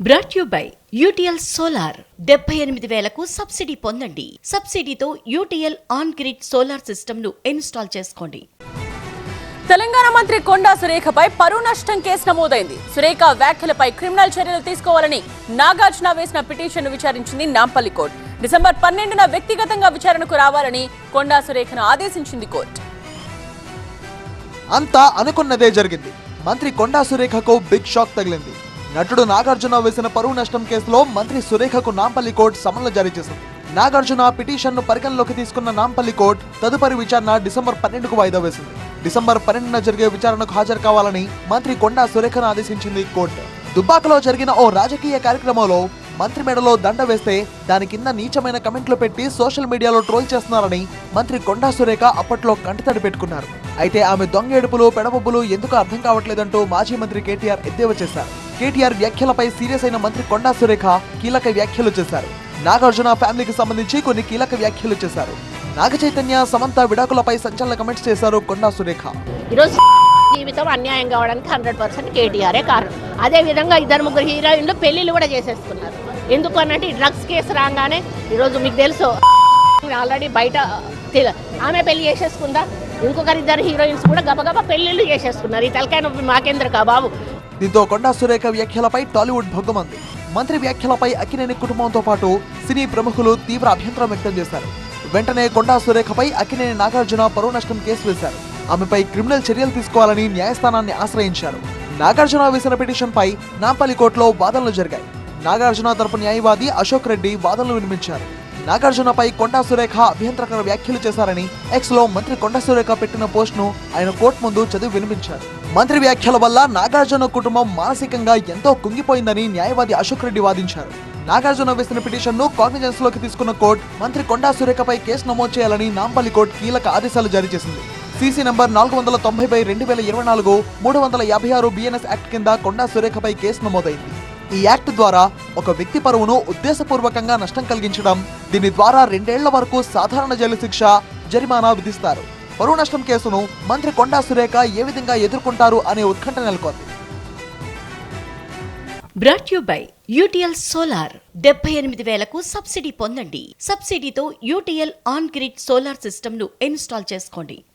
Brought you by UTL solar 78,000కు subsidy పొందండి. సబ్సిడీతో UTL on grid solar system ను ఇన్స్టాల్ చేసుకోండి. తెలంగాణ మంత్రి కొండా సురేఖపై పరువు నష్టం కేసు నమోదైంది. సురేఖ వ్యాఖ్యలపై క్రిమినల్ చర్యలు తీసుకోవాలని నాగార్జున వేసిన పిటిషన్ను విచారించింది నాంపల్లి కోర్టు. డిసెంబర్ 12న వ్యక్తిగతంగా విచారణకు రావాలని కొండా సురేఖను ఆదేశించింది కోర్టు. అంతా అనుకున్నదే జరిగింది. మంత్రి కొండా సురేఖకు బిగ్ షాక్ తగిలింది. నటుడు నాగార్జున వేసిన పరువు నష్టం కేసులో మంత్రి సురేఖకు నాంపల్లి కోర్టు సమన్లు జారీ చేసింది. నాగార్జున పిటిషన్ను పరిగణలోకి తీసుకున్న నాంపల్లి కోర్టు తదుపరి విచారణ డిసెంబర్ 12కు వాయిదా వేసింది. డిసెంబర్ 12న జరిగే విచారణకు హాజరు కావాలని మంత్రి కొండా సురేఖను ఆదేశించింది కోర్టు. దుబ్బాకలో జరిగిన ఓ రాజకీయ కార్యక్రమంలో మంత్రి మెడలో దండ వేస్తే దాని కింద నీచమైన కమెంట్లు పెట్టి సోషల్ మీడియాలో ట్రోల్ చేస్తున్నారని మంత్రి కొండా సురేఖ అప్పట్లో కంటతడి పెట్టుకున్నారు. అయితే ఆమె దొంగేడుపులు పెడబొబ్బులు ఎందుకు అర్థం కావట్లేదంటూ మాజీ మంత్రి కేటీఆర్ ఎద్దేవా చేశారు. కేటీఆర్ వ్యాఖ్యలపై సీరియస్ అయిన మంత్రి కొండా సురేఖ కీలక వ్యాఖ్యలు చేశారు. నాగార్జున ఫ్యామిలీకి సంబంధించి కొన్ని కీలక వ్యాఖ్యలు చేశారు. నాగ చైతన్య, సమంత విడాకులపై సంచలన కమెంట్స్ చేశారు కొండా సురేఖ. ఈరోజు జీవితం అన్యాయం కావడానికి 100% కేటీఆరే కారణం. అదే విధంగా 2-3 హీరోయిన్లు పెళ్లిళ్ళు కూడా చేసేసుకున్నారు. ఎందుకు అన్నట్టు ఈ డ్రగ్స్ కేసు రాగానే ఈరోజు మీకు తెలుసు ఆల్రెడీ బయట ఆమె పెళ్లి చేసేసుకుందా, ఇంకొకరిద్దరు హీరోయిన్స్ కూడా గబగబా పెళ్లిళ్ళు చేసేసుకున్నారు. ఈ తలకాయ నొప్పి మాకేంద్రకా బాబు. దీంతో కొండా సురేఖ వ్యాఖ్యలపై టాలీవుడ్ భగ్గుమంది. మంత్రి వ్యాఖ్యలపై అక్కినేని కుటుంబంతో పాటు సినీ ప్రముఖులు తీవ్ర అభ్యంతరం వ్యక్తం చేశారు. వెంటనే కొండా సురేఖపై అక్కినేని నాగార్జున పరువు నష్టం కేసు వేశారు. ఆమెపై క్రిమినల్ చర్యలు తీసుకోవాలని న్యాయస్థానాన్ని ఆశ్రయించారు. నాగార్జున వేసిన పిటిషన్ పై నాంపల్లి కోర్టులో వాదనలు జరిగాయి. నాగార్జున తరపు న్యాయవాది అశోక్ రెడ్డి వాదనలు వినిపించారు. నాగార్జునపై కొండా సురేఖ అభ్యంతరకర వ్యాఖ్యలు చేశారని ఎక్స్ లో మంత్రి కొండా సురేఖ పెట్టిన పోస్ట్ ను ఆయన కోర్టు ముందు చదివి వినిపించారు. మంత్రి వ్యాఖ్యల వల్ల నాగార్జున కుటుంబం మానసికంగా ఎంతో కుంగిపోయిందని న్యాయవాది అశోక్ రెడ్డి వాదించారు. నాగార్జున వేసిన పిటిషన్ ను కాగ్నిజెన్స్ లోకి తీసుకున్న కోర్టు మంత్రి కొండా సురేఖపై కేసు నమోదు చేయాలని నాంపల్లి కోర్టు కీలక ఆదేశాలు జారీ చేసింది. సీసీ నంబర్ 490/2024 356 బిఎన్ఎస్ యాక్ట్ కింద కొండా సురేఖపై కేసు నమోదైంది. ఈ యాక్ట్ ద్వారా ఒక వ్యక్తి పరువును ఉద్దేశపూర్వకంగా నష్టం కలిగించడం, దీని ద్వారా 2 ఏళ్ల వరకు సాధారణ జైలు శిక్ష, జరిమానా విధిస్తారు. పరువు నష్టం కేసును మంత్రి కొండా సురేఖ ఏ విధంగా ఎదుర్కొంటారు అనే ఉత్కంఠ నెలకొంది. Brought you by UTL solar 78,000కు సబ్సిడీ పొందండి. సబ్సిడీతో UTL on grid solar system ను ఇన్స్టాల్ చేసుకోండి.